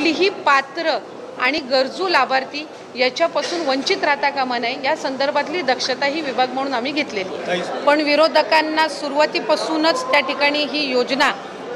कुठलीही पात्र आणि गरजू लाभार्थी याच्यापासून वंचित राहता कामा नये या संदर्भातली दक्षता ही विभाग म्हणून आम्ही घेतलेली आहे। पण विरोधकांना सुरुवातीपासूनच त्या ठिकाणी ही योजना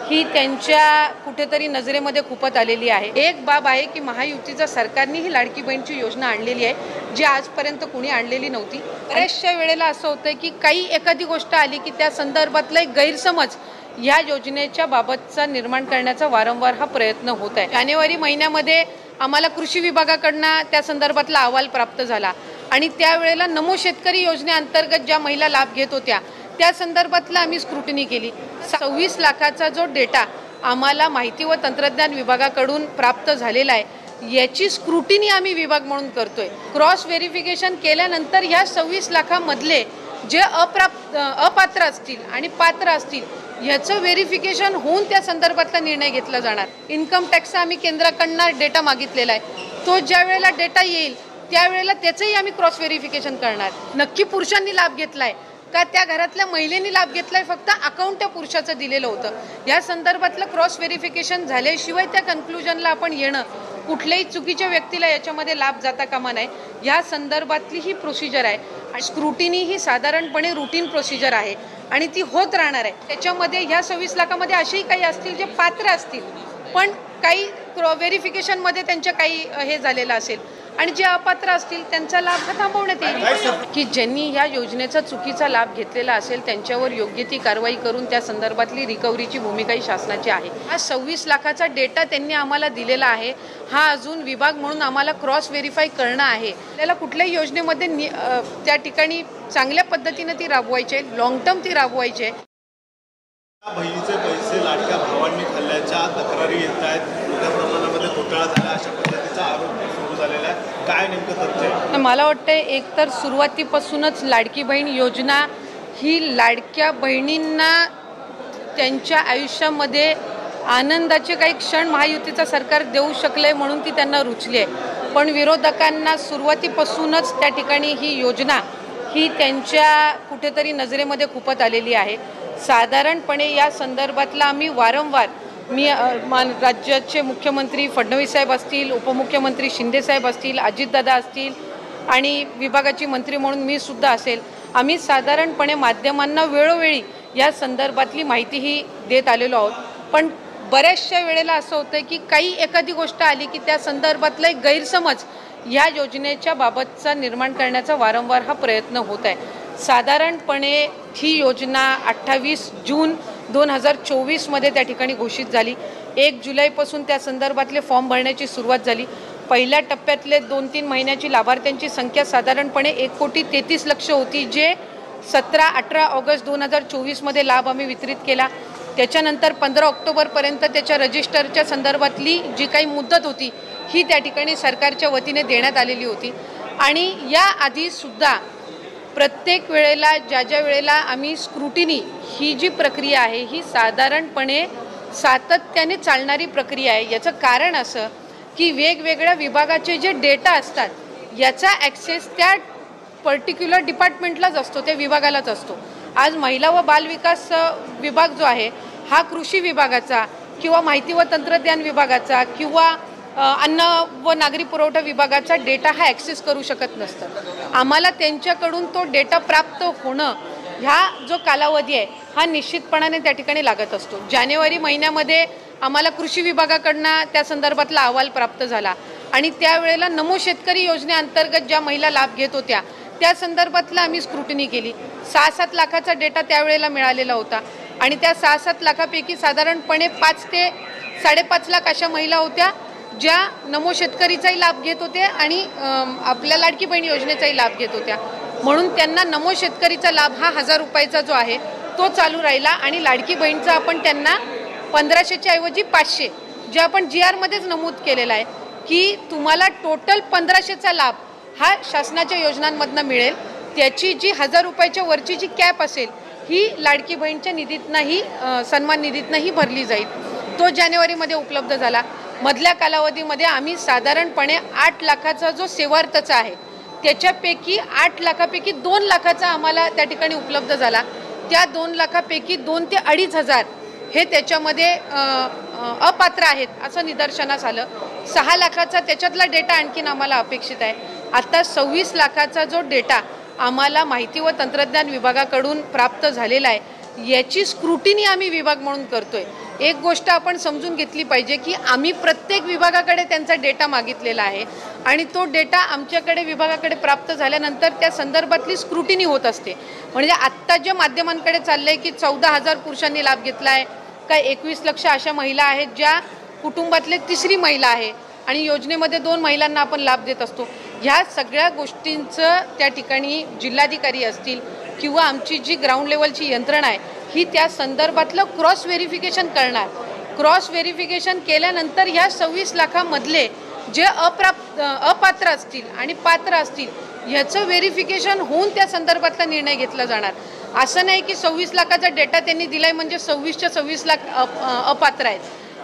ही त्यांच्या कुठेतरी नजरेमध्ये खूपत आलेली आहे। एक बाब आहे की महायुतीच्या सरकारने ही लाडकी बहीणची योजना आणलेली आहे जी आजपर्यंत कोणी आणलेली नव्हती। बऱ्याचशा वेळेला असं होतं की काही एखादी गोष्ट आली की त्या संदर्भातला एक गैरसमज या योजनेच्या बाबतचा निर्माण करण्याचा वारंवार हा प्रयत्न होत आहे। जानेवारी महिन्यामध्ये आम्हाला कृषी विभागाकडून त्या संदर्भातला अहवाल प्राप्त झाला आणि त्यावेळेला नमो शेतकरी योजनेअंतर्गत ज्या महिला लाभ घेत होत्या त्या संदर्भातला आम्ही स्क्रुटिनी केली। 26 लाखाचा जो डेटा आम्हाला माहिती व तंत्रज्ञान विभागाकडून प्राप्त झालेला आहे याची स्क्रुटिनी आम्ही विभाग म्हणून करतोय। क्रॉस व्हेरिफिकेशन केल्यानंतर ह्या 26 लाखामधले जे अपात्र असतील आणि पात्र असतील याचं व्हेरिफिकेशन होऊन त्या संदर्भातला निर्णय घेतला जाणार। इन्कम टॅक्सचा आम्ही केंद्राकडून डेटा मागितलेला आहे, तो ज्या वेळेला डेटा येईल त्यावेळेला त्याचंही आम्ही क्रॉस व्हेरिफिकेशन करणार। नक्की पुरुषांनी लाभ घेतलाय का त्या घरातल्या महिलेनी लाभ घेतलाय, फक्त अकाउंट त्या पुरुषाचं दिलेलं होतं। या संदर्भातलं क्रॉस व्हेरिफिकेशन झाल्याशिवाय त्या कन्क्लुजनला आपण येणं कुठल्याही चुकीच्या व्यक्तीला याच्यामध्ये लाभ जाता कामा नये या संदर्भातली ही प्रोसिजर आहे। स्क्रुटिनी ही साधारणपणे रूटीन प्रोसिजर आहे आणि ती होत राहणार आहे। त्याच्यामध्ये ह्या 26 लाखामध्ये असेही काही असतील जे पात्र असतील पण काही व्हेरिफिकेशनमध्ये त्यांच्या काही हे झालेलं असेल आणि जे अपात्र असतील त्यांचा लाभ हा थांबवण्यात येईल की ज्यांनी या योजनेचा चुकीचा लाभ घेतलेला असेल त्यांच्यावर योग्य ती कारवाई करून त्या संदर्भातली रिकव्हरीची भूमिका ही शासनाची आहे। हा 26 लाखाचा डेटा त्यांनी आम्हाला दिलेला आहे, हा अजून विभाग म्हणून आम्हाला क्रॉस व्हेरीफाय करणं आहे। त्याला कुठल्याही योजनेमध्ये त्या ठिकाणी चांगल्या पद्धतीने ती राबवायची आहे, लॉंग टर्म ती राबवायची आहे। बहिणीचे पैसे लाडक्या भावांनी खाल्ल्याच्या तक्रारी येत आहेत, मोठ्या प्रमाणामध्ये घोटाळा झाला अशा पद्धतीचा आरोप सुरू झालेला आहे, काय नेमकं तथ्य आहे? मला वाटतं एकतर सुरुवातीपासूनच लाडकी बहीण योजना ही लाडक्या बहिणींना त्यांच्या आयुष्यामध्ये आनंदाचे काही क्षण महायुतीचं सरकार देऊ शकले म्हणून ती त्यांना रुचली आहे। पण विरोधकांना सुरुवातीपासूनच त्या ठिकाणी ही योजना ही त्यांच्या कुठेतरी नजरेमध्ये खूपत आलेली आहे। साधारणपणे या संदर्भातला आम्ही वारंवार राज्याचे मुख्यमंत्री फडणवीस साहेब असतील, उपमुख्यमंत्री शिंदे साहेब असतील, अजितदादा असतील आणि विभागाची मंत्री म्हणून मी सुद्धा असेल, आम्ही साधारणपणे माध्यमांना वेळोवेळी या संदर्भातली माहिती ही देत आलेलो आहोत। पण बऱ्याचशा वेळेला असं होतं की काही एखादी गोष्ट आली की त्या संदर्भातला एक गैरसमज या योजनेच्या बाबतचा निर्माण करण्याचा वारंवार हा प्रयत्न होत आहे। साधारणपणे ही योजना 28 जून 2024 मध्ये त्या ठिकाणी घोषित झाली। 1 जुलैपासून त्या संदर्भातले फॉर्म भरण्याची सुरुवात झाली। पहिल्या टप्प्यातले 2-3 महिन्याची लाभार्थ्यांची संख्या साधारणपणे 1,33,00,000 होती, जे 17-18 ऑगस्ट 2024 मध्ये लाभ आम्ही वितरित केला। त्याच्यानंतर 15 ऑक्टोबरपर्यंत त्याच्या रजिस्टरच्या संदर्भातली जी काही मुदत होती ही त्या ठिकाणी सरकारच्या वतीने देण्यात आलेली होती आणि या आधी सुद्धा प्रत्येक वेळेला ज्या वेळेला आम्ही स्क्रुटिनी ही जी प्रक्रिया आहे ही साधारणपणे सातत्याने चालणारी प्रक्रिया आहे। याचं कारण असं की वेगवेगळ्या विभागाचे जे डेटा असतात याचा ॲक्सेस त्या पर्टिक्युलर डिपार्टमेंटलाच असतो, त्या विभागालाच असतो। आज महिला व बालविकास विभाग जो आहे हा कृषी विभागाचा किंवा माहिती व तंत्रज्ञान विभागाचा किंवा अन्न व नागरी पुरवठा विभागाचा डेटा हा ॲक्सेस करू शकत नसतं। आम्हाला त्यांच्याकडून तो डेटा प्राप्त होणं ह्या जो कालावधी आहे हा निश्चितपणाने त्या ठिकाणी लागत असतो। जानेवारी महिन्यामध्ये आम्हाला कृषी विभागाकडून त्या संदर्भातला अहवाल प्राप्त झाला आणि त्यावेळेला नमो शेतकरी योजनेअंतर्गत ज्या महिला लाभ घेत होत्या त्या संदर्भातला आम्ही स्क्रुटिनी केली। 6-7 लाखाचा डेटा त्यावेळेला मिळालेला होता आणि त्या 6-7 लाखापैकी साधारणपणे 5 ते 5.5 लाख अशा महिला होत्या ज्या नमो शेतकरीचाही लाभ घेत होते आणि आपल्या लाडकी बहीण योजनेचाही लाभ घेत होत्या। म्हणून त्यांना नमो शेतकरीचा लाभ हा 1000 रुपयाचा जो आहे तो चालू राहिला आणि लाडकी बहीणचा आपण त्यांना 1500च्या ऐवजी 500 जे आपण GR मध्येच नमूद केलेला आहे की तुम्हाला टोटल 1500चा लाभ हा शासनाच्या योजनांमधनं मिळेल। त्याची जी 1000 रुपयाच्या वरची जी कॅप असेल ही लाडकी बहीणच्या निधीतनंही सन्मान निधीतनंही भरली जाईल। तो जानेवारीमध्ये उपलब्ध झाला। मधल्या कालावधीमध्ये आम्ही साधारणपणे 8 लाखाचा जो सेवार्थचा आहे त्याच्यापैकी 8 लाखापैकी 2 लाखाचा आम्हाला त्या ठिकाणी उपलब्ध झाला। त्या 2 लाखापैकी 2 ते 2.5 हजार हे त्याच्यामध्ये अपात्र आहेत असं निदर्शनास आलं. 6 लाखाचा त्याच्यातला डेटा आणखीन आम्हाला अपेक्षित आहे. आता 26 लाखाचा जो डेटा आम्हाला माहिती व तंत्रज्ञान विभागाकडून प्राप्त झालेला आहे, याची स्क्रुटिनी आम्ही विभाग म्हणून करतोय. एक गोष्ट आपण समजून घेतली पाहिजे की आम्ही प्रत्येक विभागाकडे त्यांचा डेटा मागितलेला आहे आणि तो डेटा आमच्याकडे विभागाकडे प्राप्त झाल्यानंतर त्या संदर्भातली स्क्रुटिनी होत असते. म्हणजे आत्ता जे माध्यमांकडे चाललंय की 14,000 पुरुषांनी लाभ घेतला आहे का 21 लक्ष अशा महिला आहेत ज्या कुटुंबातले तिसरी महिला आहे आणि योजनेमध्ये 2 महिलांना आपण लाभ देत असतो. ह्या सगळ्या गोष्टींचं त्या ठिकाणी जिल्हाधिकारी असतील किंवा आमची जी ग्राउंड लेवलची यंत्रणा आहे ही त्या संदर्भातलं क्रॉस व्हेरिफिकेशन करणार. क्रॉस व्हेरिफिकेशन केल्यानंतर ह्या 26 लाखामधले जे अपात्र असतील आणि पात्र असतील ह्याचं व्हेरिफिकेशन होऊन त्या संदर्भातला निर्णय घेतला जाणार. असं नाही की 26 लाखाचा डेटा त्यांनी दिलाय म्हणजे 26च्या 26 लाख अपात्र आहेत.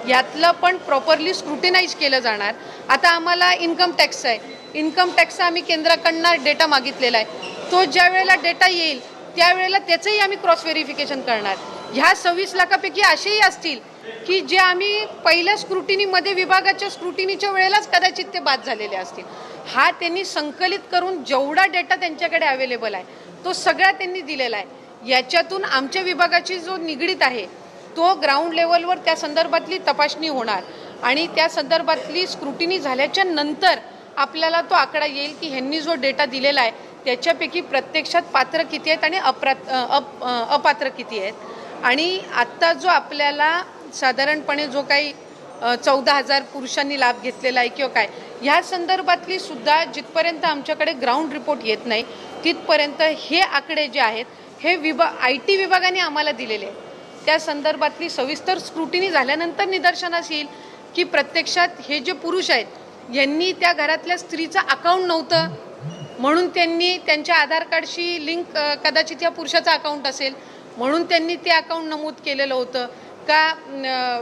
यातलं पण प्रॉपरली स्क्रुटिनाइज केलं जाणार. आता आम्हाला इन्कम टॅक्स आहे, इन्कम टॅक्सचा आम्ही केंद्राकडनं डेटा मागितलेला आहे. तो ज्या वेळेला डेटा येईल त्यावेळेला त्याचंही आम्ही क्रॉस व्हेरिफिकेशन करणार. ह्या 26 लाखापैकी असेही असतील की जे आम्ही पहिल्या स्क्रुटिनीमध्ये विभागाच्या स्क्रुटिनीच्या वेळेलाच कदाचित ते बाद झालेले असतील. हा त्यांनी संकलित करून जेवढा डेटा त्यांच्याकडे अवेलेबल आहे तो सगळा त्यांनी दिलेला आहे. याच्यातून आमच्या विभागाची जो निगडीत आहे तो ग्राउंड लेवलवर त्या संदर्भातली तपासणी होणार आणि त्या संदर्भातली स्क्रुटिनी झाल्याच्या नंतर आपल्याला तो आकडा येईल की ह्यांनी जो डेटा दिलेला आहे त्याच्यापैकी प्रत्यक्षात पात्र किती आहेत आणि अपात्र किती आहेत. आणि आत्ता जो आपल्याला साधारणपणे जो काही 14,000 पुरुषांनी लाभ घेतलेला आहे किंवा काय ह्या संदर्भातली सुद्धा जिथपर्यंत आमच्याकडे ग्राउंड रिपोर्ट येत नाही तिथपर्यंत हे आकडे जे आहेत हे IT विभागाने आम्हाला दिलेले आहेत. त्या संदर्भातली सविस्तर स्क्रुटिनी झाल्यानंतर निदर्शनास येईल की प्रत्यक्षात हे जे पुरुष आहेत यांनी त्या घरातल्या स्त्रीचं अकाउंट नव्हतं म्हणून त्यांनी त्यांच्या आधार कार्डशी लिंक कदाचित या पुरुषाचं अकाउंट असेल म्हणून त्यांनी ते अकाउंट नमूद केलेलं होतं का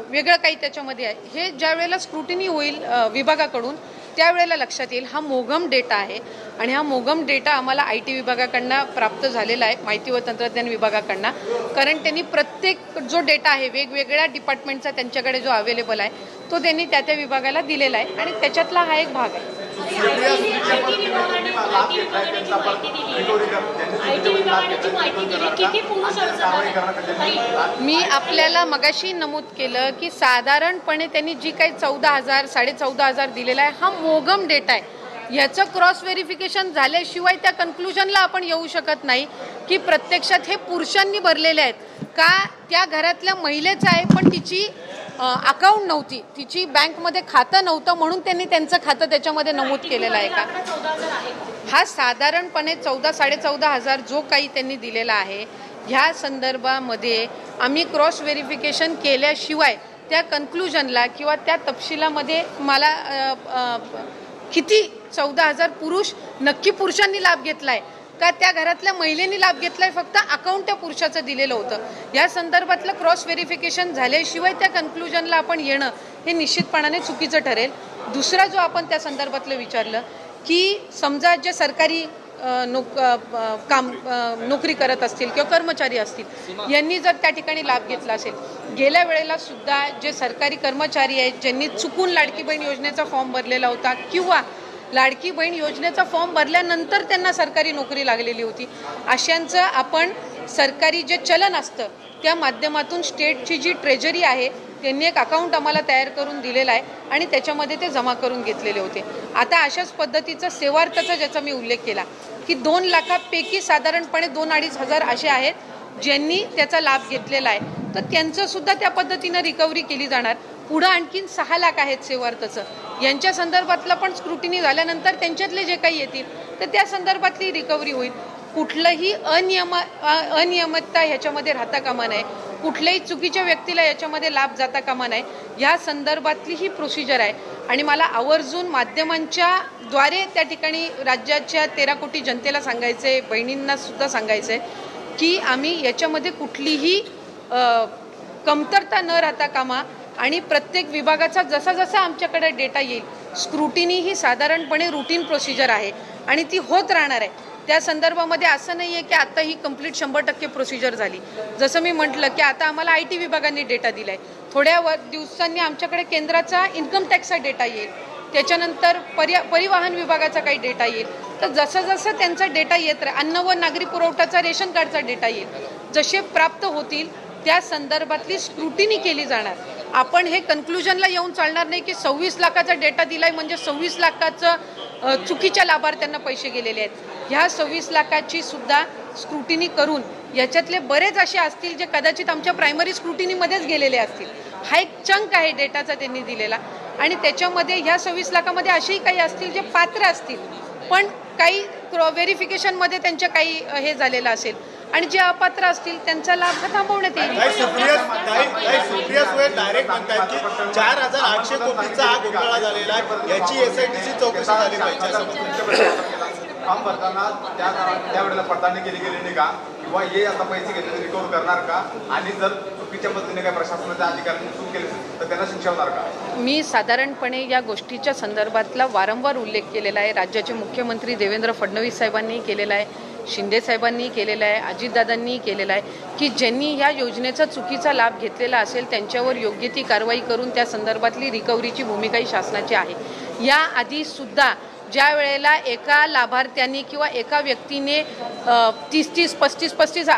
वेगळं काही त्याच्यामध्ये आहे. हे ज्या वेळेला स्क्रुटिनी होईल विभागाकडून त्यावेळेला लक्षात येईल. हा मोघम डेटा आहे आणि हा मोघम डेटा आम्हाला IT विभागाकडनं प्राप्त झालेला आहे, माहिती व तंत्रज्ञान विभागाकडनं. कारण त्यांनी प्रत्येक जो डेटा आहे वेगवेगळ्या डिपार्टमेंटचा त्यांच्याकडे जो अवेलेबल आहे तो त्यांनी त्या त्या विभागाला दिलेला आहे आणि त्याच्यातला हा एक भाग आहे. मी आपल्याला मगाशी नमूद केलं की साधारणपणे त्यांनी जी काही 14,000 14,500 दिलेला आहे हा मोघम डेटा आहे. ह्याचं क्रॉस व्हेरिफिकेशन झाल्याशिवाय त्या कन्क्लुजनला आपण येऊ शकत नाही की प्रत्यक्षात हे पुरुषांनी भरलेले आहेत का त्या घरातल्या महिलेचं आहे पण तिची अकाउंट नव्हती, तिची बँकमध्ये खातं नव्हतं म्हणून त्यांनी त्यांचं खातं त्याच्यामध्ये नमूद केलेलं आहे का. हा साधारणपणे 14,000-14,500 जो काही त्यांनी दिलेला आहे ह्या संदर्भामध्ये आम्ही क्रॉस व्हेरिफिकेशन केल्याशिवाय त्या कन्क्लुजनला किंवा त्या तपशिलामध्ये मला किती 14,000 पुरुष नक्की पुरुषांनी लाभ घेतलाय का त्या घरातल्या महिलेनी लाभ घेतलाय फक्त अकाउंट त्या पुरुषाचं दिलेलं होतं या संदर्भातलं क्रॉस व्हेरिफिकेशन झाल्याशिवाय त्या कन्क्लुजनला आपण येणं हे निश्चितपणाने चुकीचं ठरेल. दुसरा जो आपण त्या संदर्भातलं विचारलं की समजा जे सरकारी नोकरी करत असतील किंवा कर्मचारी असतील यांनी जर त्या ठिकाणी लाभ घेतला असेल, गेल्या वेळेला सुद्धा जे सरकारी कर्मचारी आहेत ज्यांनी चुकून लाडकी बहीण योजनेचा फॉर्म भरलेला होता किंवा लाडकी बहीण योजनेचा फॉर्म भरल्यानंतर त्यांना सरकारी नोकरी लागलेली होती अशांचं आपण सरकारी जे चलन असतं त्या माध्यमातून स्टेटची जी ट्रेजरी आहे त्यांनी एक अकाउंट आम्हाला तयार करून दिलेलं आहे आणि त्याच्यामध्ये ते जमा करून घेतलेले होते. आता अशाच पद्धतीचं सेवार्थाचा ज्याचा मी उल्लेख केला की 2 लाखापैकी साधारणपणे 2-2.5 हजार असे आहेत ज्यांनी त्याचा लाभ घेतलेला आहे तर त्यांचं सुद्धा त्या पद्धतीनं रिकव्हरी केली जाणार. पुढं आणखीन 6 लाख आहेत सेवार्थाचं यांच्या संदर्भातलं पण स्क्रुटिनी झाल्यानंतर त्यांच्यातले जे काही येतील तर त्या संदर्भातली रिकव्हरी होईल. कुठलंही अनियमितता ह्याच्यामध्ये राहता कामा नये, कुठल्याही चुकीच्या व्यक्तीला याच्यामध्ये लाभ जाता कामा नये या संदर्भातली ही प्रोसिजर आहे. आणि मला आवर्जून माध्यमांच्या द्वारे त्या ठिकाणी राज्याच्या 13 कोटी जनतेला सांगायचं आहे, बहिणींना सुद्धा सांगायचं आहे की आम्ही याच्यामध्ये कुठलीही कमतरता न राहता कामा आणि प्रत्येक विभागाचा जसा जसा आमच्याकडे डेटा येईल स्क्रुटिनी ही साधारणपणे रुटीन प्रोसिजर आहे आणि ती होत राहणार आहे. त्या संदर्भामध्ये असं नाही आहे की आता ही कंप्लीट 100% प्रोसिजर झाली. जसं मी म्हटलं की आता आम्हाला IT विभागाने डेटा दिला आहे थोड्या दिवसांनी आमच्याकडे केंद्राचा इन्कम टॅक्सचा डेटा येईल, त्याच्यानंतर परिवहन विभागाचा काही डेटा येईल. तर जसं जसं त्यांचा डेटा येत राहील, अन्न व नागरी पुरवठाचा रेशन कार्डचा डेटा येईल, जसे प्राप्त होतील त्या संदर्भातली स्क्रुटिनी केली जाणार. आपण हे कन्क्लुजनला येऊन चालणार नाही की 26 लाखाचा डेटा दिलाय म्हणजे 26 लाखाचं चुकीच्या लाभार्थ्यांना पैसे गेलेले आहेत. ह्या 26 लाखाची सुद्धा स्क्रुटिनी करून याच्यातले बरेच असे असतील जे कदाचित आमच्या प्रायमरी स्क्रुटिनीमध्येच गेलेले असतील. हा एक चंक आहे डेटाचा त्यांनी दिलेला, आणि त्याच्यामध्ये ह्या 26 लाखामध्ये असेही काही असतील जे पात्र असतील पण काही व्हेरिफिकेशनमध्ये त्यांच्या काही हे झालेलं असेल, आणि जे अपात्र असतील त्यांचा लाभ थांबवण्यात येईल. सुप्रिया सुळे डायरेक्ट म्हणतात की 4,800 कोटीचा हा घोटाळा झालेला आहे, याची SITची चौकशी झाली पाहिजे. फॉर्म भरताना त्यावेळेला पडताळणी केली गेली नाही का, किंवा हे आता पैसे घेतले रिकव्हर करणार का, आणि जर चुकीच्या पद्धतीने काय प्रशासनाच्या अधिकाऱ्यांनी चूक केली तर त्यांना शिक्षा होणार का? मी साधारणपणे या गोष्टीच्या संदर्भातला वारंवार उल्लेख केलेला आहे. राज्याचे मुख्यमंत्री देवेंद्र फडणवीस साहेबांनी केलेला आहे, शिंदे साहेबांनी केलेला आहे, अजितदादांनी केलेला आहे की ज्यांनी या योजनेचा चुकीचा लाभ घेतलेला असेल त्यांच्यावर योग्य ती कारवाई करून त्या संदर्भातली रिकव्हरीची भूमिकाही शासनाची आहे. याआधीसुद्धा ज्या वेळेला एका लाभार्थ्यांनी किंवा एका व्यक्तीने 30-30, 35-35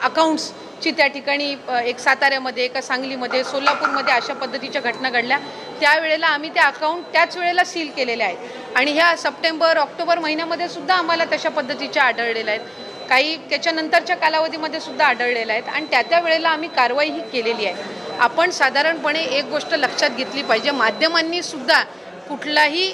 अकाउंट्सची त्या ठिकाणी एक साताऱ्यामध्ये, एका सांगलीमध्ये, सोलापूरमध्ये अशा पद्धतीच्या घटना घडल्या, त्यावेळेला आम्ही ते अकाउंट त्याच वेळेला सील केलेले आहेत. आणि ह्या सप्टेंबर ऑक्टोबर महिन्यामध्ये सुद्धा आम्हाला तशा पद्धतीच्या आढळलेल्या आहेत, काही त्याच्यानंतरच्या कालावधीमध्ये सुद्धा आढळलेल्या आहेत, आणि त्या वेळेला आम्ही कारवाई ही केलेली आहे. आपण साधारणपणे एक गोष्ट लक्षात घेतली पाहिजे, माध्यमांनी सुद्धा कुठलाही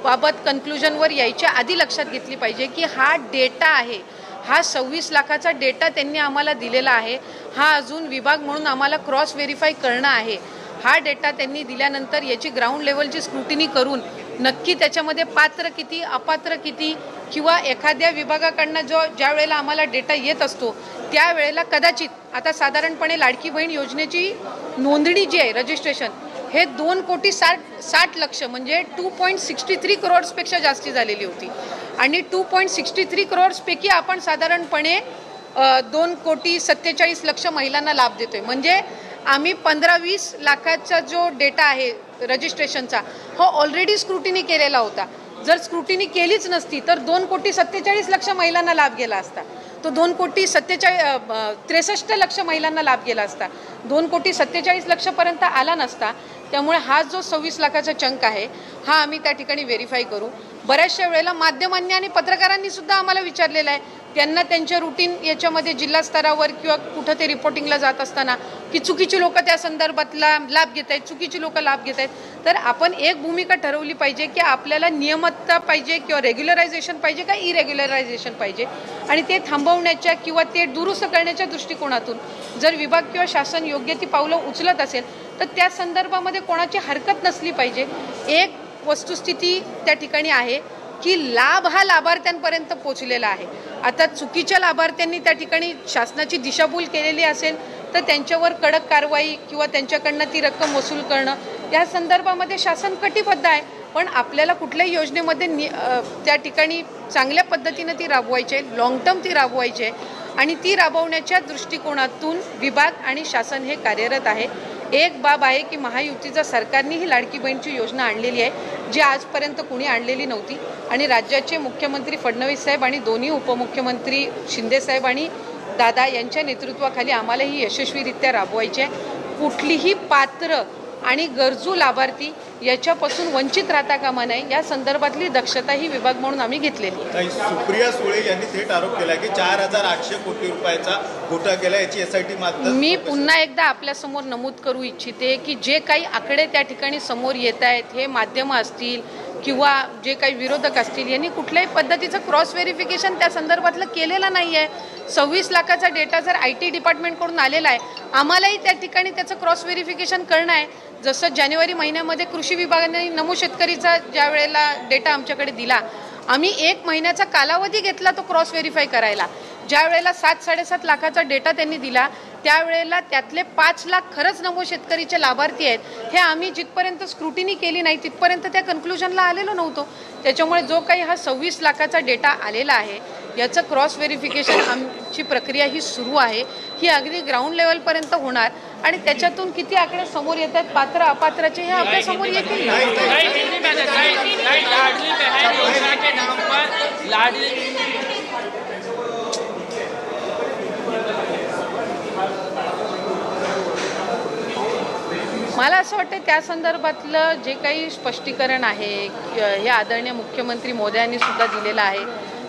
बाबत कन्क्लुजनवर यायच्या आधी लक्षात घेतली पाहिजे की हा डेटा आहे, हा 26 लाखाचा डेटा त्यांनी आम्हाला दिलेला आहे, हा अजून विभाग म्हणून आम्हाला क्रॉस व्हेरीफाय करणं आहे. हा डेटा त्यांनी दिल्यानंतर याची ग्राउंड लेवलची स्क्रुटिनी करून नक्की त्याच्यामध्ये पात्र किती, अपात्र किती, किंवा एखाद्या विभागाकडनं ज्या वेळेला आम्हाला डेटा येत असतो त्यावेळेला कदाचित आता साधारणपणे लाडकी बहीण योजनेची नोंदणी जी आहे, रजिस्ट्रेशन, हे 2,60,00,000 म्हणजे 2.63 करोड्सपेक्षा जास्ती झालेली होती, आणि 2.63 करोड्सपैकी आपण साधारणपणे 2,47,00,000 महिलांना लाभ देतोय. म्हणजे आम्ही 15-20 लाखाचा जो डेटा आहे रजिस्ट्रेशनचा, हा ऑलरेडी स्क्रुटिनी केलेला होता. जर स्क्रुटिनी केलीच नसती तर 2,47,00,000 महिलांना लाभ गेला असता, तो 2,63,00,000 महिलांना लाभ गेला असता, 2,47,00,000 पर्यंत आला नसता. त्यामुळे हा जो 26 लाखाचा चंक आहे हा आम्ही त्या ठिकाणी व्हेरीफाय करू. बऱ्याचशा वेळेला माध्यमांनी आणि पत्रकारांनी सुद्धा आम्हाला विचारलेलं आहे, त्यांना त्यांच्या रुटीन याच्यामध्ये जिल्हा स्तरावर किंवा कुठं ते रिपोर्टिंगला जात असताना की चुकीची लोक त्या संदर्भातला लाभ घेत आहेत, चुकीची लोक लाभ घेत आहेत. तर आपण एक भूमिका ठरवली पाहिजे की आपल्याला नियमितता पाहिजे किंवा रेग्युलरायझेशन पाहिजे का इरेग्युलरायझेशन पाहिजे, आणि ते थांबवण्याच्या किंवा ते दुरुस्त करण्याच्या दृष्टिकोनातून जर विभाग किंवा शासन योग्य ती पावलं उचलत असेल तर त्या संदर्भामध्ये कोणाची हरकत नसली पाहिजे. एक वस्तुस्थिती त्या ठिकाणी आहे की लाभ हा लाभार्थ्यांपर्यंत पोचलेला आहे. आता चुकीच्या लाभार्थ्यांनी त्या ठिकाणी शासनाची दिशाभूल केलेली असेल तर त्यांच्यावर कडक कारवाई किंवा त्यांच्याकडनं ती रक्कम वसूल करणं, या संदर्भामध्ये शासन कटिबद्ध आहे. पण आपल्याला कुठल्याही योजनेमध्ये त्या ठिकाणी चांगल्या पद्धतीनं ती राबवायची आहे, लॉंग टर्म ती राबवायची आहे, आणि ती राबवण्याच्या दृष्टिकोनातून विभाग आणि शासन हे कार्यरत आहे. एक बाब आहे की महायुतीच्या सरकारने ही लाडकी बहीणची योजना आणलेली आहे, जी आजपर्यंत कुणी आणलेली नव्हती, आणि राज्याचे मुख्यमंत्री फडणवीस साहेब आणि दोन्ही उपमुख्यमंत्री शिंदे साहेब आणि दादा यांच्या नेतृत्वाखाली आम्हाला ही यशस्वीरित्या राबवायची आहे. कुठलीही पात्र आणि गरजू लाभार्थी याच्यापासून वंचित राहता कामा नये, या संदर्भातली दक्षता ही विभाग म्हणून आम्ही घेतलेली आहे. सुप्रिया सुळे यांनी थेट आरोप केला की 4,800 कोटी रुपयाचा घोटाळा केला, याची SIT मात्र. मी पुन्हा एकदा आपल्यासमोर नमूद करू इच्छिते की जे काही आकडे त्या ठिकाणी समोर येत आहेत, हे माध्यमं असतील किंवा जे काही विरोधक असतील यांनी कुठल्याही पद्धतीचं क्रॉस व्हेरिफिकेशन त्या संदर्भातलं केलेलं नाही आहे. 26 लाखाचा डेटा जर IT डिपार्टमेंटकडून आलेला आहे, आम्हालाही त्या ठिकाणी त्याचं क्रॉस व्हेरिफिकेशन करणं आहे. जसं जानेवारी महिन्यामध्ये कृषी विभागाने नमो शेतकरीचा ज्या वेळेला डेटा आमच्याकडे दिला, आम्ही 1 महिन्याचा कालावधी घेतला तो क्रॉस व्हेरीफाय करायला. ज्या वेळेला 7-7.5 लाखाचा डेटा त्यांनी दिला त्यावेळेला त्यातले 5 लाख खरंच नमो शेतकरीचे लाभार्थी आहेत, हे आम्ही जिथपर्यंत स्क्रुटिनी केली नाही तिथपर्यंत त्या कन्क्लुजनला आलेलो नव्हतो. त्याच्यामुळे जो काही हा 26 लाखाचा डेटा आलेला आहे याचं क्रॉस व्हेरिफिकेशन आमची प्रक्रिया ही सुरू आहे. ही अगदी ग्राउंड लेवलपर्यंत होणार आणि त्याच्यातून किती आकडे समोर येतात पात्र अपात्राचे हे आपल्या समोर येतील. मला असं वाटतं त्या संदर्भातलं जे काही स्पष्टीकरण आहे हे आदरणीय मुख्यमंत्री मोदयांनी सुद्धा दिलेलं आहे,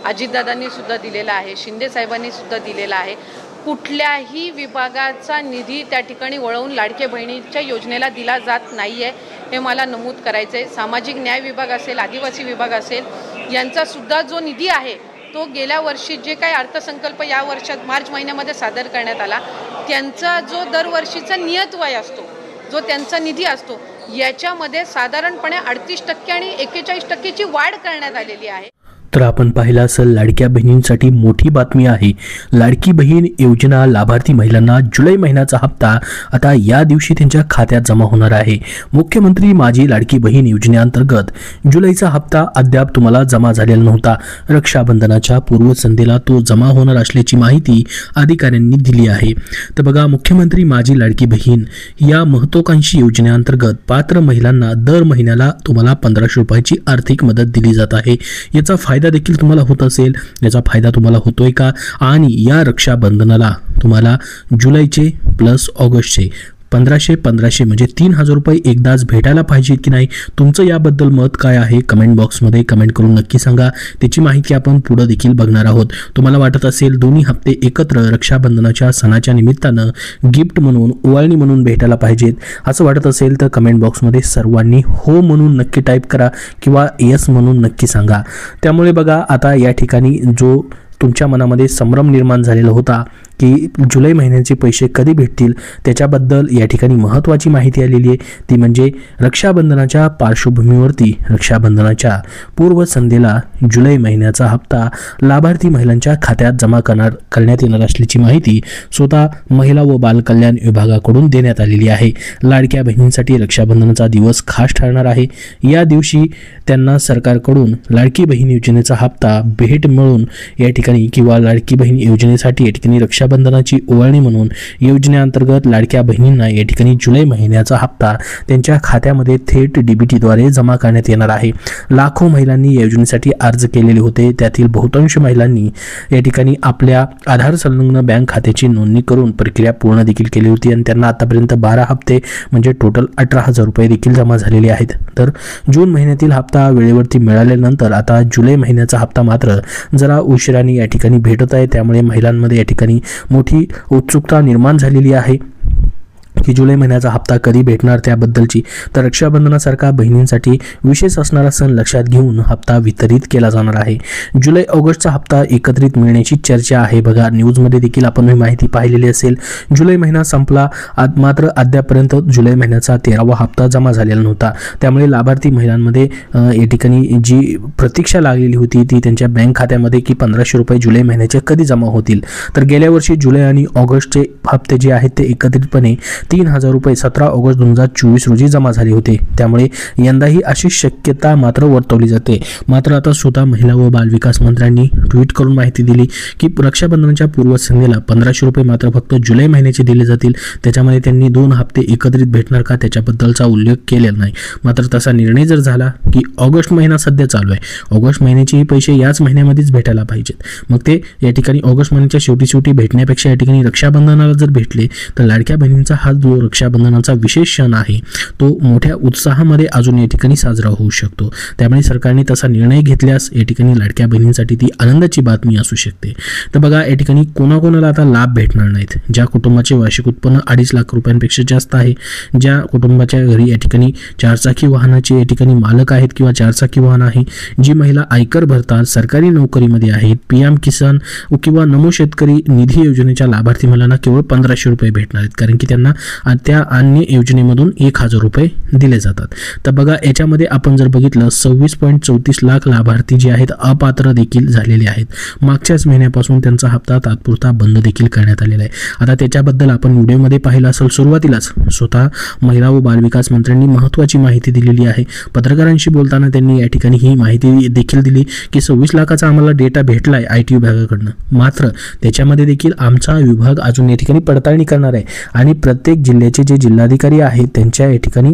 अजितदादांनी सुद्धा दिलेलं आहे, शिंदे साहेबांनी सुद्धा दिलेलं आहे. कुठल्याही विभागाचा निधी त्या ठिकाणी वळवून लाडक्या बहिणीच्या योजनेला दिला जात नाही आहे हे मला नमूद करायचं आहे. सामाजिक न्याय विभाग असेल, आदिवासी विभाग असेल, यांचा सुद्धा जो निधी आहे तो गेल्या वर्षी जे काही अर्थसंकल्प या वर्षात मार्च महिन्यामध्ये सादर करण्यात आला त्यांचा जो दरवर्षीचा नियतव्यय असतो, जो त्यांचा निधी असतो, याच्यामध्ये साधारणपणे 38% आणि 41%ची वाढ करण्यात आलेली आहे. तर आपण पाहिलं असेल लाडक्या बहिणींसाठी मोठी बातमी आहे. लाडकी बहीण योजना लाभार्थी महिलांना जुलै महिन्याचा हप्ता आता या दिवशी त्यांच्या खात्यात जमा होणार आहे. मुख्यमंत्री माझी लाडकी बहीण योजनेअंतर्गत जुलैचा हप्ता अद्याप तुम्हाला जमा झालेला नव्हता. रक्षाबंधनाच्या पूर्वसंध्येला तो जमा होणार असल्याची माहिती अधिकाऱ्यांनी दिली आहे. तर बघा, मुख्यमंत्री माझी लाडकी बहीण या महत्त्वाकांक्षी योजनेअंतर्गत पात्र महिलांना दर महिन्याला तुम्हाला 1500 रुपयाची आर्थिक मदत दिली जात आहे. याचा फायदा देखील तुम्हाला होत असेल. याचा फायदा तुम्हाला होतोय का? आणि या रक्षाबंधनाला तुम्हाला जुलैचे प्लस ऑगस्टचे 1500 म्हणजे 3000 रुपये एकदाच भेटायला पाहिजे की नाही? तुमचं याबद्दल मत काय आहे? कमेंट बॉक्समध्ये कमेंट करून नक्की सांगा. त्याची माहिती आपण पुढे देखील बघणार आहोत. तुम्हाला वाटत असेल दोन्ही हप्ते एकत्र रक्षाबंधनाच्या सणाच्या निमित्तानं गिफ्ट म्हणून, ओवाळणी म्हणून भेटायला पाहिजेत असं वाटत असेल तर कमेंट बॉक्समध्ये सर्वांनी हो म्हणून नक्की टाईप करा किंवा येस म्हणून नक्की सांगा. त्यामुळे बघा, आता या ठिकाणी जो तुमच्या मनामध्ये संभ्रम निर्माण झालेला होता की जुलै महिन्याचे पैसे कधी भेटतील, त्याच्याबद्दल या ठिकाणी महत्त्वाची माहिती आलेली आहे. ती म्हणजे रक्षाबंधनाच्या पार्श्वभूमीवरती रक्षाबंधनाच्या पूर्वसंध्येला जुलै महिन्याचा हप्ता लाभार्थी महिलांच्या खात्यात जमा करण्यात येणार असल्याची माहिती स्वतः महिला व बालकल्याण विभागाकडून देण्यात आलेली आहे. लाडक्या बहिणींसाठी रक्षाबंधनाचा दिवस खास ठरणार आहे. या दिवशी त्यांना सरकारकडून लाडकी बहीण योजनेचा हप्ता भेट मिळून या ठिकाणी किंवा लाडकी बहीण योजनेसाठी या ठिकाणी रक्षाबंधनाची ओवाळणी म्हणून योजनेअंतर्गत लाडक्या बहिणींना या ठिकाणी जुलै महिन्याचा हप्ता त्यांच्या खात्यामध्ये थेट डीबीटीद्वारे जमा करण्यात येणार आहे. लाखो महिलांनी या योजनेसाठी अर्ज केलेले होते. त्यातील बहुतांश महिलांनी या ठिकाणी आपल्या आधार संलग्न बँक खात्याची नोंदणी करून प्रक्रिया पूर्ण देखील केली होती आणि त्यांना आतापर्यंत 12 हप्ते म्हणजे टोटल 18,000 रुपये देखील जमा झालेले आहेत. तर जून महिन्यातील हप्ता वेळेवरती मिळाल्यानंतर आता जुलै महिन्याचा हप्ता मात्र जरा उशिराने या ठिकाणी भेटत आहे. त्यामुळे महिलांमध्ये या ठिकाणी मोठी उत्सुकता निर्माण झालेली आहे की जुलै महिन्याचा हप्ता कधी भेटणार त्याबद्दलची. तर रक्षाबंधनासारखा बहिणींसाठी विशेष असणारा सण लक्षात घेऊन हप्ता वितरित केला जाणार आहे. जुलै ऑगस्टचा हप्ता एकत्रित मिळण्याची चर्चा आहे. बघा, न्यूजमध्ये देखील आपण ही माहिती पाहिलेली असेल. जुलै महिना संपला मात्र अद्यापर्यंत जुलै महिन्याचा 13वा हप्ता जमा झालेला नव्हता. त्यामुळे लाभार्थी महिलांमध्ये या ठिकाणी जी प्रतीक्षा लागलेली होती ती त्यांच्या बँक खात्यामध्ये की 1500 रुपये जुलै महिन्याचे कधी जमा होतील. तर गेल्या वर्षी जुलै आणि ऑगस्टचे हप्ते जे आहेत ते एकत्रितपणे 3000 रुपये 17 ऑगस्ट 2024 रोजी जमा झाले होते. त्यामुळे यंदाही अशी शक्यता मात्र वर्तवली जाते. मात्र आता स्वतः महिला व बालविकास मंत्र्यांनी ट्विट करून माहिती दिली की रक्षाबंधनाच्या पूर्वसंध्येला 1500 रुपये मात्र फक्त जुलै महिन्याचे दिले जातील. त्याच्यामध्ये त्यांनी 2 हप्ते एकत्रित भेटणार का त्याच्याबद्दलचा उल्लेख केलेला नाही. मात्र तसा निर्णय जर झाला की ऑगस्ट महिना सध्या चालू आहे, ऑगस्ट महिन्याचे पैसे याच महिन्यामध्येच भेटायला पाहिजेत, मग ते या ठिकाणी ऑगस्ट महिन्याच्या शेवटी भेटण्यापेक्षा या ठिकाणी रक्षाबंधनाला जर भेटले तर लाडक्या बहिणींचा हा जो रक्षाबंधनाचा विशेष क्षण आहे तो मोठ्या उत्साहामध्ये अजून या ठिकाणी साजरा होऊ शकतो. त्यामुळे सरकारने तसा निर्णय घेतल्यास या ठिकाणी लाडक्या बहिणींसाठी ती आनंदाची बातमी असू शकते. तर बघा, या ठिकाणी कोणाकोणाला आता लाभ भेटणार नाहीत. ज्या कुटुंबाचे वार्षिक उत्पन्न 2.5 लाख रुपयांपेक्षा जास्त आहे, ज्या कुटुंबाच्या घरी या ठिकाणी 4चाकी वाहनाचे या ठिकाणी मालक आहेत किंवा 4चाकी वाहन आहे, जी महिला आयकर भरतात, सरकारी नोकरीमध्ये आहेत, PM किसान किंवा नमो शेतकरी निधी योजनेच्या लाभार्थी महिलांना केवळ 1500 रुपये भेटणार आहेत. कारण की त्यांना आणि त्या अन्य योजनेमधून 1,000 रुपये दिले जातात। तर बघा याच्यामध्ये आपण जर बघितलं 26.34 लाख लाभार्थी जे आहेत अपात्र देखील झालेले आहेत। मागच्याच महिन्यापासून त्यांचा हप्ता तात्पुरता बंद देखील करण्यात आलेला आहे। आता त्याच्याबद्दल आपण व्हिडिओमध्ये पाहिलं असेल, सुरुवातीलाच स्वतः महिला व बालविकास मंत्र्यांनी महत्त्वाची माहिती दिलेली आहे। पत्रकारांशी बोलताना त्यांनी या ठिकाणी ही माहिती देखील दिली की 26 लाखाचा आम्हाला डेटा भेटलाय IT विभागाकडनं, मात्र त्याच्यामध्ये देखील आमचा विभाग अजून या ठिकाणी पडताळणी करणार आहे आणि प्रत्येक जिल्ह्याचे जे जिल्हाधिकारी आहेत त्यांच्या या ठिकाणी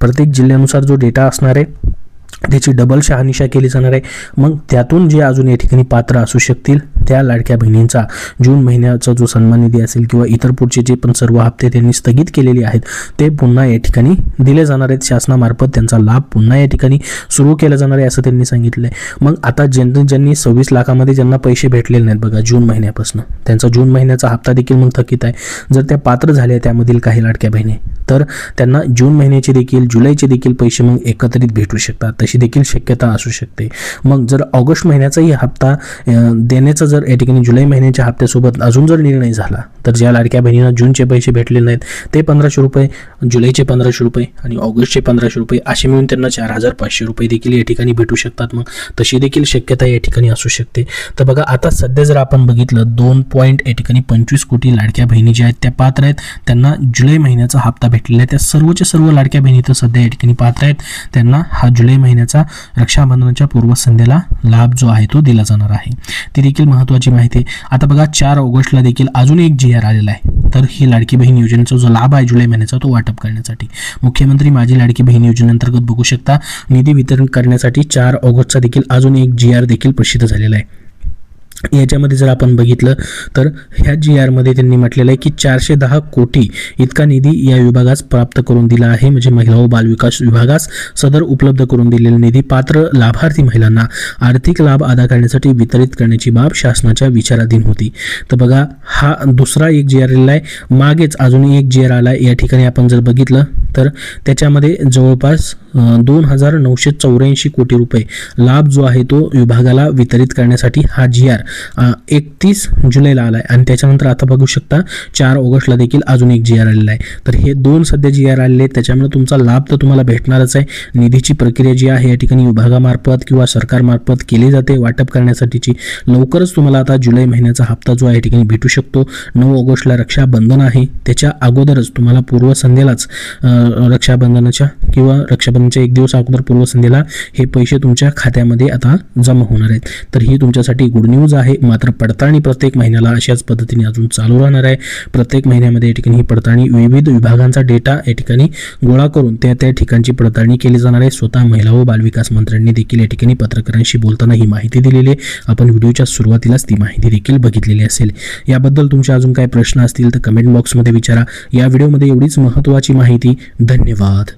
प्रत्येक जिल्ह्यानुसार जो डेटा असणार आहे त्याची डबल शहानिशा केली जाणार आहे। मग त्यातून जे अजून या ठिकाणी पात्र असू शकतील त्या लाडक्या बहिणींचा जून महिन्याचा जो सन्मान निधी असेल किंवा इतर पुढचे जे पण सर्व हप्ते त्यांनी स्थगित केलेले आहेत ते पुन्हा या ठिकाणी दिले जाणार आहेत। शासनामार्फत त्यांचा लाभ पुन्हा या ठिकाणी सुरू केला जाणार आहे असं त्यांनी सांगितलं आहे। मग आता ज्यांनी 26 लाखामध्ये ज्यांना पैसे भेटलेले नाहीत बघा जून महिन्यापासून, त्यांचा जून महिन्याचा हप्ता देखील मग थकीत आहे। जर त्या पात्र झाल्या त्यामधील काही लाडक्या बहिणी तर त्यांना जून महिन्याचे देखील जुलैचे देखील पैसे मग एकत्रित भेटू शकतात, तशी देखील शक्यता असू शकते। मग जर ऑगस्ट महिन्याचाही हप्ता देण्याचा जर या ठिकाणी जुलै महिन्याच्या हप्त्यासोबत अजून जर निर्णय झाला तर ज्या लाडक्या बहिणींना जूनचे पैसे भेटले नाहीत ते 1500 रुपये, जुलैचे 1500 रुपये आणि ऑगस्टचे 1500 रुपये असे मिळून त्यांना 4500 रुपये देखील या ठिकाणी भेटू शकतात। मग तशी देखील शक्यता या ठिकाणी असू शकते। तर बघा आता सध्या जर आपण बघितलं 2.25 कोटी लाडक्या बहिणी ज्या आहेत त्या पात्र आहेत, त्यांना जुलै महिन्याचा हप्ता भेटलेला आहे। त्या सर्वच्या सर्व लाडक्या बहिणी तर सध्या या ठिकाणी पात्र आहेत, त्यांना हा जुलै महिन्याचा रक्षाबंधनाच्या पूर्वसंध्येला लाभ जो आहे तो दिला जाणार आहे। ती देखील महत्त्वाची माहिती। आता बघा 4 ऑगस्टला देखील अजून एक GR आलेला आहे। तर ही लाडकी बहीण योजनेचा जो लाभ आहे जुलै महिन्याचा तो वाटप करण्यासाठी मुख्यमंत्री माझी लाडकी बहीण योजनेअंतर्गत बघू शकता निधी वितरण करण्यासाठी 4 ऑगस्टचा देखील अजून एक GR देखील प्रसिद्ध झालेला आहे। याच्यामध्ये जर आपण बघितलं तर ह्या GR मध्ये त्यांनी म्हटलेलं आहे की 410 कोटी इतका निधी या विभागास प्राप्त करून दिला आहे, म्हणजे महिला व बालविकास विभागास सदर उपलब्ध करून दिलेला निधी पात्र लाभार्थी महिलांना आर्थिक लाभ अदा करण्यासाठी वितरित करण्याची बाब शासनाच्या विचाराधीन होती। तर बघा हा दुसरा एक GR आलेला आहे। मागेच अजून एक GR आला या ठिकाणी आपण जर बघितलं तर त्याच्यामध्ये जवळपास 2984 कोटी रुपये लाभ जो आहे तो विभागाला वितरित करण्यासाठी हा GR 31 जुलैला आलाय आणि त्याच्यानंतर आता बघू शकता 4 ऑगस्टला देखील अजून एक GR आलेला आहे। तर हे 2 सध्या GR आलेले आहेत, त्याच्यामुळे तुमचा लाभ तर तुम्हाला भेटणारच आहे। निधीची प्रक्रिया जी आहे या ठिकाणी विभागामार्फत किंवा सरकारमार्फत केली जाते वाटप करण्यासाठीची। लवकरच तुम्हाला आता जुलै महिन्याचा हप्ता जो आहे या ठिकाणी भेटू शकतो। 9 ऑगस्टला रक्षाबंधन आहे, त्याच्या अगोदरच तुम्हाला पूर्वसंध्येलाच रक्षाबंधनाच्या किंवा रक्षाबंधनच्या 1 दिवस अगोदर पूर्वसंध्येला हे पैसे तुमच्या खात्यामध्ये आता जमा होणार आहेत। तर ही तुमच्यासाठी गुड न्यूज आहे। मात्र पडताळणी प्रत्येक महिन्याला अशाच पद्धतीने अजून चालू राहणार आहे। प्रत्येक महिन्यामध्ये या ठिकाणी ही पडताळणी विविध विभागांचा डेटा या ठिकाणी गोळा करून त्या ठिकाणची पडताळणी केली जाणार आहे। स्वतः महिला व बालविकास मंत्र्यांनी देखील या ठिकाणी पत्रकारांशी बोलताना ही माहिती दिलेली आहे। आपण व्हिडिओच्या सुरुवातीलाच ती माहिती देखील बघितलेली असेल। याबद्दल तुमचे अजून काही प्रश्न असतील तर कमेंट बॉक्समध्ये विचारा। या व्हिडिओमध्ये एवढीच महत्त्वाची माहिती। धन्यवाद।